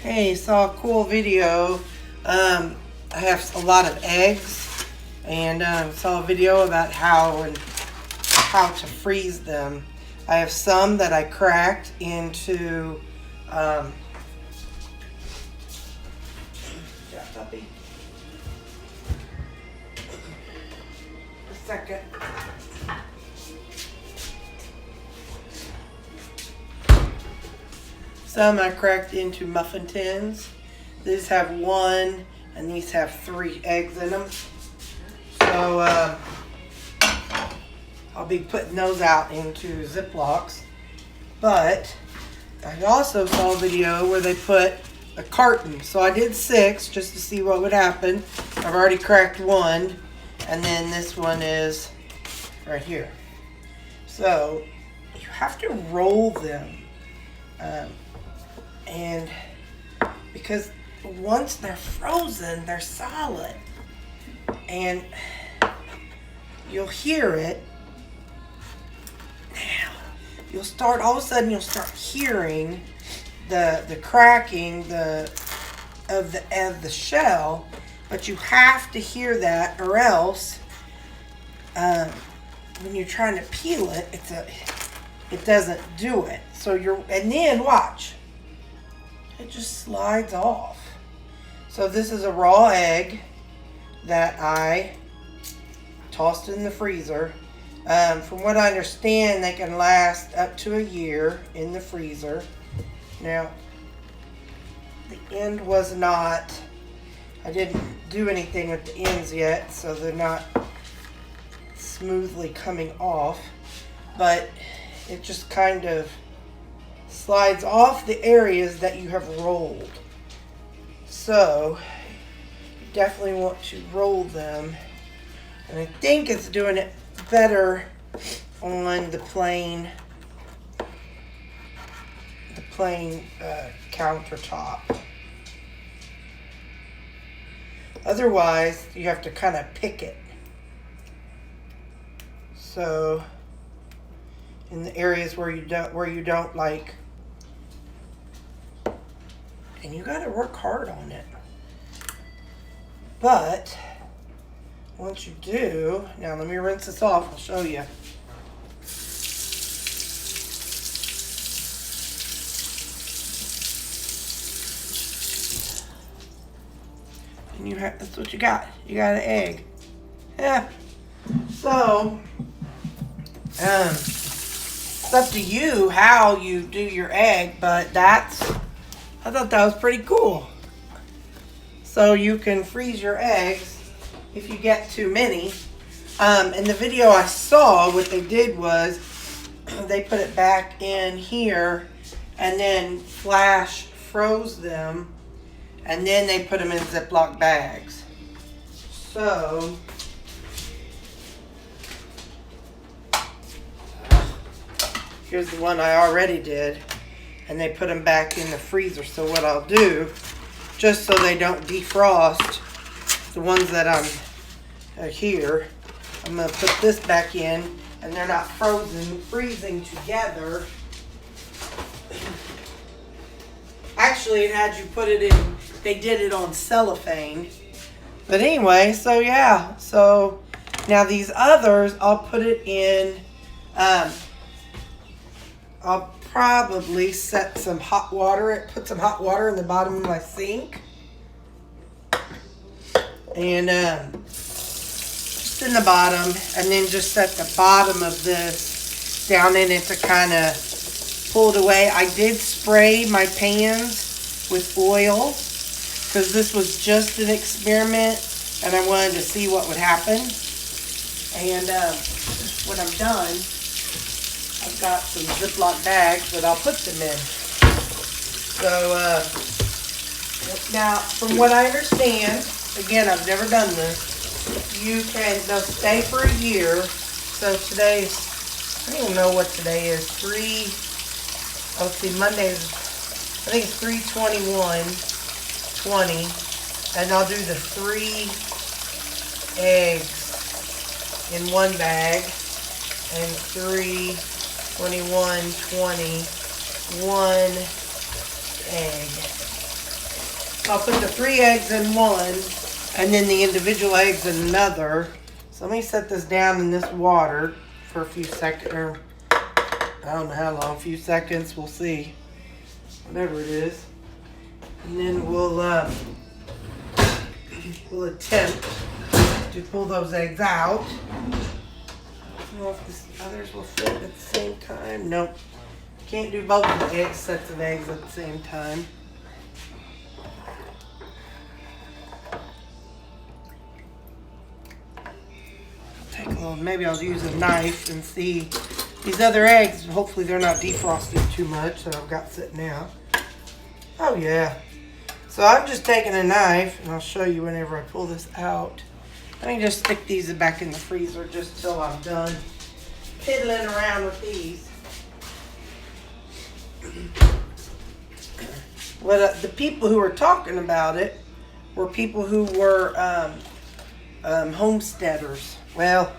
Hey, saw a cool video. I have a lot of eggs, and saw a video about how to freeze them. I have some that I cracked into. Yeah, puppy. A second. Some I cracked into muffin tins. These have 1, and these have 3 eggs in them. So I'll be putting those out into Ziplocs. But I also saw a video where they put a carton. So I did 6 just to see what would happen. I've already cracked 1, and then this one is right here. So you have to roll them. And because once they're frozen, they're solid. And you'll hear it. Now, all of a sudden you'll start hearing the cracking of the shell, but you have to hear that, or else when you're trying to peel it, it doesn't do it. So and then watch. It just slides off. So this is a raw egg that I tossed in the freezer. From what I understand, they can last up to a year in the freezer. Now, the end was not, I didn't do anything with the ends yet, so they're not smoothly coming off. But it just kind of slides off the areas that you have rolled. So you definitely want to roll them, and I think it's doing it better on the plain countertop. Otherwise you have to kind of pick it. So in the areas where you don't like, and you got to work hard on it. But once you do, now let me rinse this off. I'll show you. And that's what you got. You got an egg. Yeah. So, it's up to you how you do your egg, but I thought that was pretty cool. So you can freeze your eggs if you get too many. In the video I saw, what they did was they put it back in here and then flash froze them, and then they put them in Ziploc bags. So here's the one I already did, and they put them back in the freezer. So what I'll do, just so they don't defrost, the ones that I'm here, I'm going to put this back in, and they're not freezing together. Actually, it had you put it in, they did it on cellophane. But anyway, so yeah. So now these others, I'll put it in, I'll probably set some hot water, put some hot water in the bottom of my sink. And just in the bottom, and then just set the bottom of this down in it to kind of pull it away. I did spray my pans with oil because this was just an experiment and I wanted to see what would happen. And when I'm done, I've got some Ziploc bags that I'll put them in. So now, from what I understand, again, I've never done this, they'll stay for a year. So today's, I don't even know what today is, Monday's, I think it's 3/21/20, and I'll do the 3 eggs in one bag, and 3/21/20, 1 egg. I'll put the 3 eggs in one and then the individual eggs in another. So let me set this down in this water for a few seconds, or I don't know how long, a few seconds, we'll see. Whatever it is. And then we'll attempt to pull those eggs out. I don't know if the others will fit at the same time. Nope. Can't do both of the sets of eggs at the same time. Take a little, maybe I'll use a knife and see. These other eggs, hopefully they're not defrosted too much that I've got sitting out. Oh yeah. So I'm just taking a knife, and I'll show you whenever I pull this out. Let me just stick these back in the freezer just till I'm done fiddling around with these. The people who were talking about it were people who were homesteaders. Well,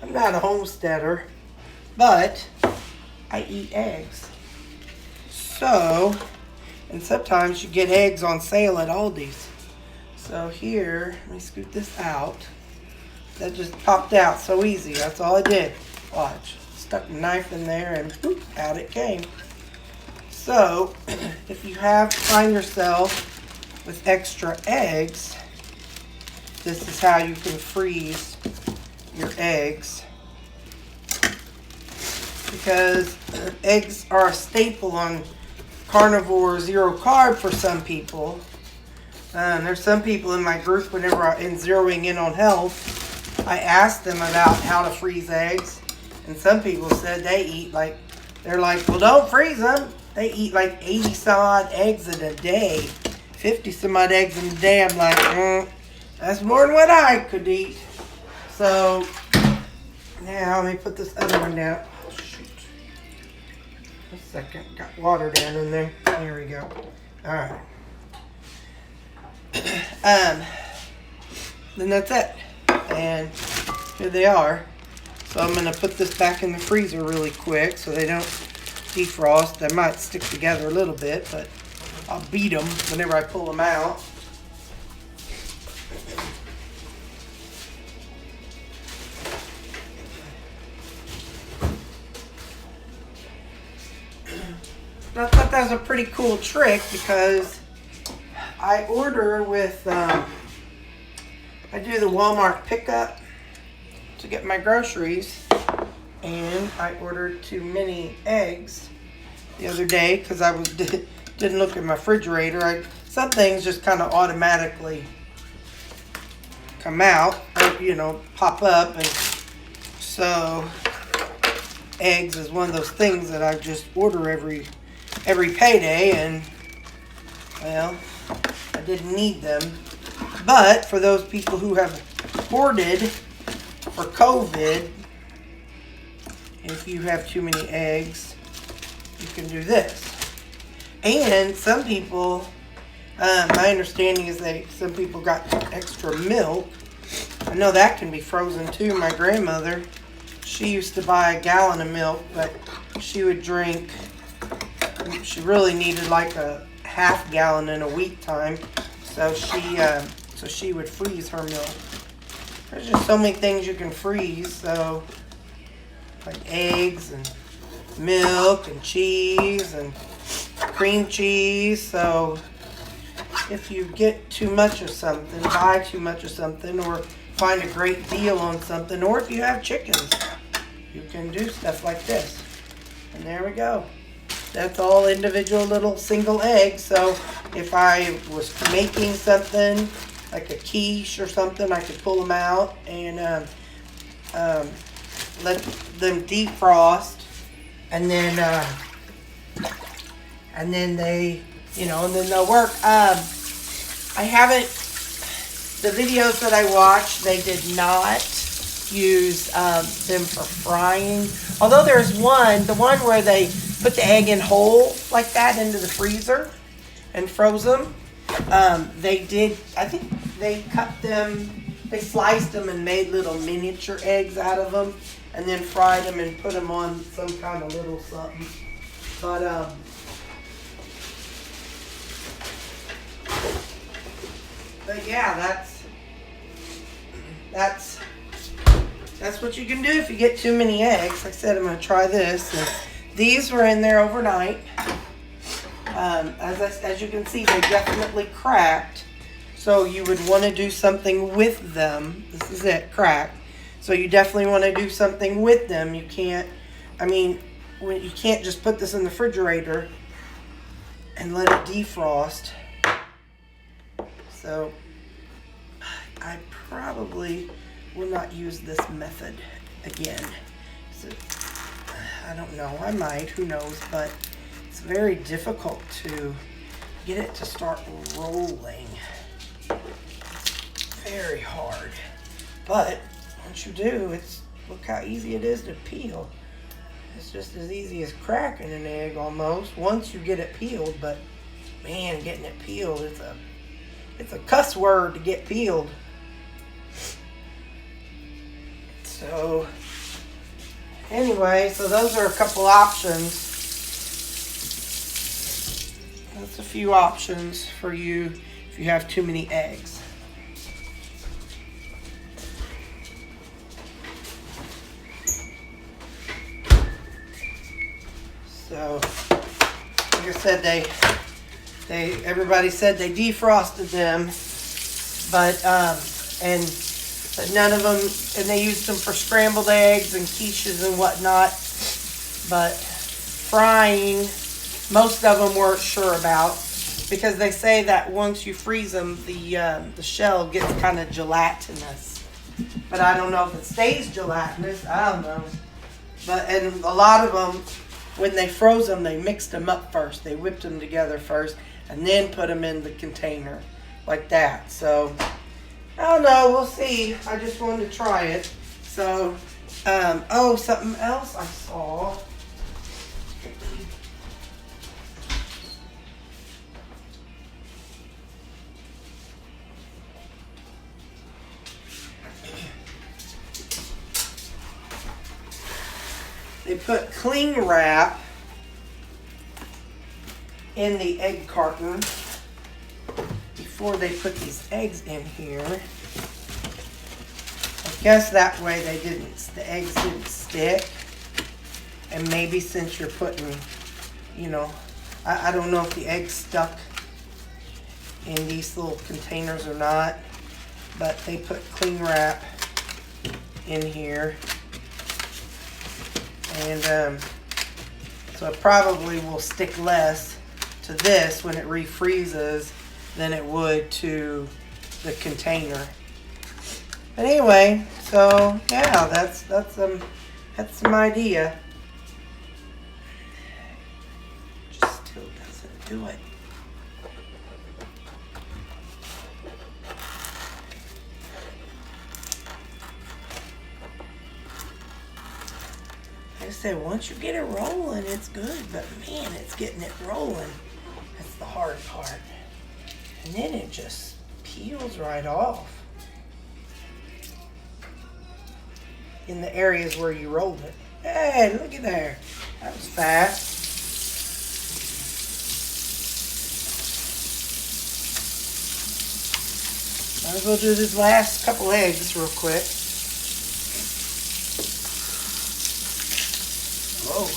I'm not a homesteader, but I eat eggs. So, and sometimes you get eggs on sale at Aldi's. So here, let me scoot this out. That just popped out so easy. That's all I did. Watch. Stuck the knife in there and whoop, out it came. So, if you find yourself with extra eggs, this is how you can freeze your eggs. Because eggs are a staple on Carnivore zero carb for some people. There's some people in my group, whenever in zeroing in on health, I asked them about how to freeze eggs, and some people said they're like, well, don't freeze them. They eat like 80 some odd eggs in a day, 50 some odd eggs in a day. I'm like, that's more than what I could eat. So now let me put this other one down. Oh, shoot. A second, got water down in there. Here we go. All right. Then that's it. And here they are. So I'm going to put this back in the freezer really quick so they don't defrost. They might stick together a little bit, but I'll beat them whenever I pull them out. I thought that was a pretty cool trick because I order with, I do the Walmart pickup to get my groceries, and I ordered too many eggs the other day because I didn't look at my refrigerator. Some things just kind of automatically come out, or, pop up, and so eggs is one of those things that I just order every payday, and well, I didn't need them. But for those people who have hoarded for COVID, if you have too many eggs, you can do this. And some people, my understanding is some people got extra milk. I know that can be frozen too. My grandmother, she used to buy a gallon of milk, but she would drink, she really needed like a half gallon in a week time. So she would freeze her milk. There's just so many things you can freeze. So like eggs and milk and cheese and cream cheese. So if you get too much of something, buy too much of something, or find a great deal on something, or if you have chickens, you can do stuff like this. And there we go. That's all individual little single eggs. So if I was making something like a quiche or something, I could pull them out and let them defrost, and then they, and then they'll work. I haven't, the videos that I watched, they did not use them for frying. Although there's the one where they put the egg in whole like that into the freezer and froze them. They did, I think they cut them, they sliced them and made little miniature eggs out of them, and then fried them and put them on some kind of little something. But But yeah, that's what you can do if you get too many eggs. Like I said, I'm going to try this. And these were in there overnight. As you can see, they definitely cracked. So you would want to do something with them. This is it, cracked. So you definitely want to do something with them. You can't, you can't just put this in the refrigerator and let it defrost. So I probably will not use this method again. So, I don't know, I might, who knows, but it's very difficult to get it to start rolling. Very hard. But once you do, look how easy it is to peel. It's just as easy as cracking an egg almost once you get it peeled. But man, getting it peeled, it's a cuss word to get peeled. So anyway, so those are a couple options. That's a few options for you if you have too many eggs. So, like I said, everybody said they defrosted them, but none of them, and they used them for scrambled eggs and quiches and whatnot. But frying, most of them weren't sure about, because they say that once you freeze them, the shell gets kind of gelatinous. But I don't know if it stays gelatinous. I don't know. And a lot of them, when they froze them, they mixed them up first. They whipped them together first and then put them in the container like that. So I don't know. We'll see. I just wanted to try it. So, something else I saw. They put cling wrap in the egg carton before they put these eggs in here. I guess that way the eggs didn't stick. And maybe since you're putting, I don't know if the eggs stuck in these little containers or not, but they put cling wrap in here. And so it probably will stick less to this when it refreezes than it would to the container. But anyway, so yeah, that's some idea. Just still doesn't do it. Like I said, once you get it rolling, it's good. But man, it's getting it rolling. That's the hard part. And then it just peels right off in the areas where you rolled it. Hey, look at there. That was fast. Might as well do these last couple eggs real quick. Whoa,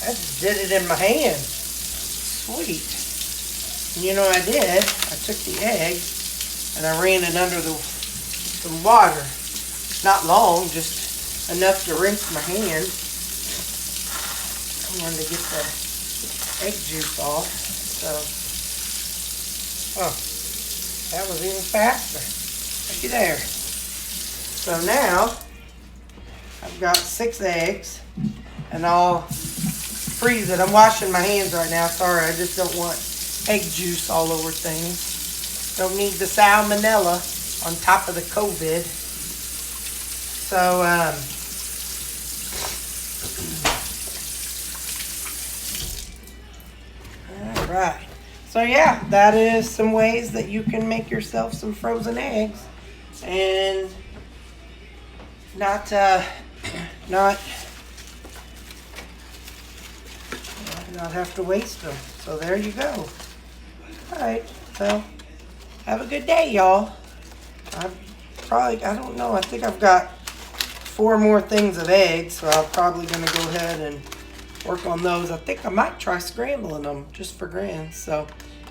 I just did it in my hand. Sweet. And you know what I did? I took the egg and I ran it under some water. Not long, just enough to rinse my hand. I wanted to get the egg juice off. So, that was even faster. Looky there. So now, I've got 6 eggs, and I'll freeze it. I'm washing my hands right now. Sorry, I just don't want egg juice all over things. Don't need the salmonella on top of the COVID. So, all right. So yeah, that is some ways that you can make yourself some frozen eggs and not have to waste them. So there you go. All right. So Have a good day, y'all. I don't know, I think I've got 4 more things of eggs, so I'm probably going to go ahead and work on those. I think I might try scrambling them just for grins. So,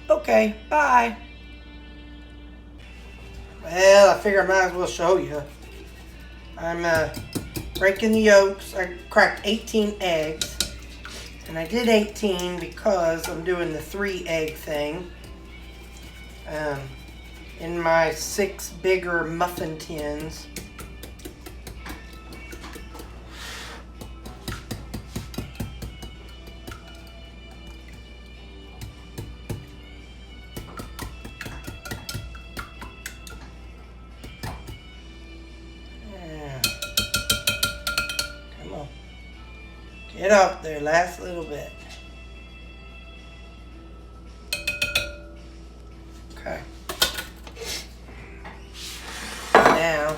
okay, bye. Well, I figure I might as well show you. I'm breaking the yolks. I cracked 18 eggs. And I did 18 because I'm doing the 3 egg thing. In my 6 bigger muffin tins. Get up there, last little bit. Okay. Now,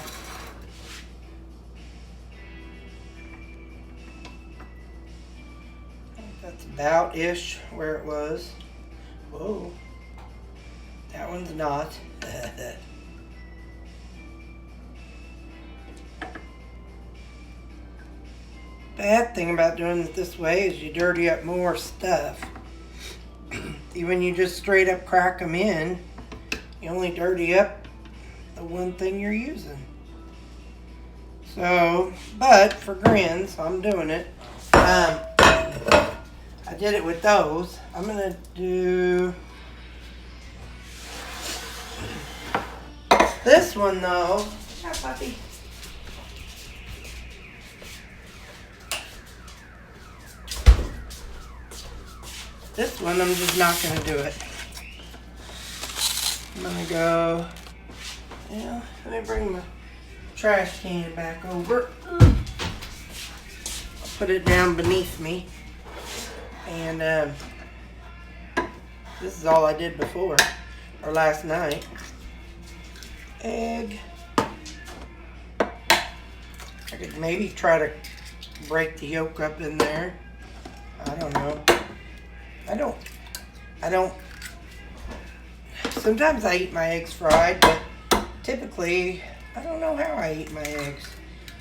that's about-ish where it was. Whoa. That one's not. Bad thing about doing it this way is you dirty up more stuff. When you just straight up crack them in, you only dirty up the one thing you're using. So, but for grins, I'm doing it. I did it with those. I'm gonna do this one though. Yeah, puppy. This one, I'm just not going to do it. I'm going to go, yeah, let me bring my trash can back over. I'll put it down beneath me. And this is all I did before, or last night. Egg. I could maybe try to break the yolk up in there. I don't know. I don't, sometimes I eat my eggs fried, but typically, I don't know how I eat my eggs.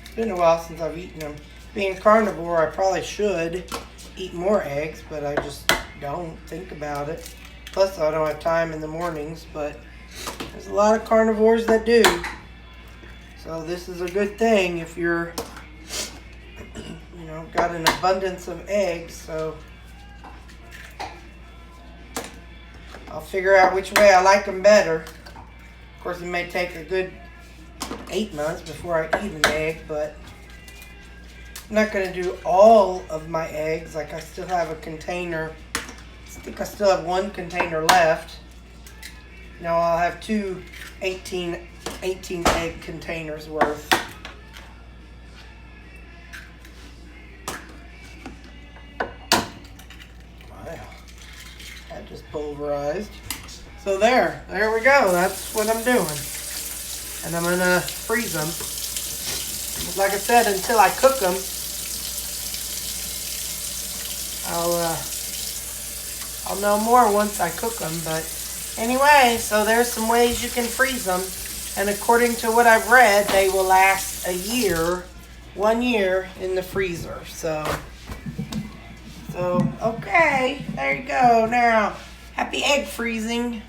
It's been a while since I've eaten them. Being carnivore, I probably should eat more eggs, but I just don't think about it. Plus, I don't have time in the mornings, but there's a lot of carnivores that do. So this is a good thing if you're, got an abundance of eggs, so I'll figure out which way I like them better. Of course, it may take a good 8 months before I eat an egg, but I'm not going to do all of my eggs. Like, I still have a container. I think I still have 1 container left. Now I'll have 2 18 egg containers worth. Just pulverized. So there we go. That's what I'm doing. And I'm gonna freeze them. Like I said, until I cook them, I'll know more once I cook them. But anyway, so there's some ways you can freeze them. And according to what I've read, they will last a year, 1 year in the freezer. So okay, there you go. Now, happy egg freezing.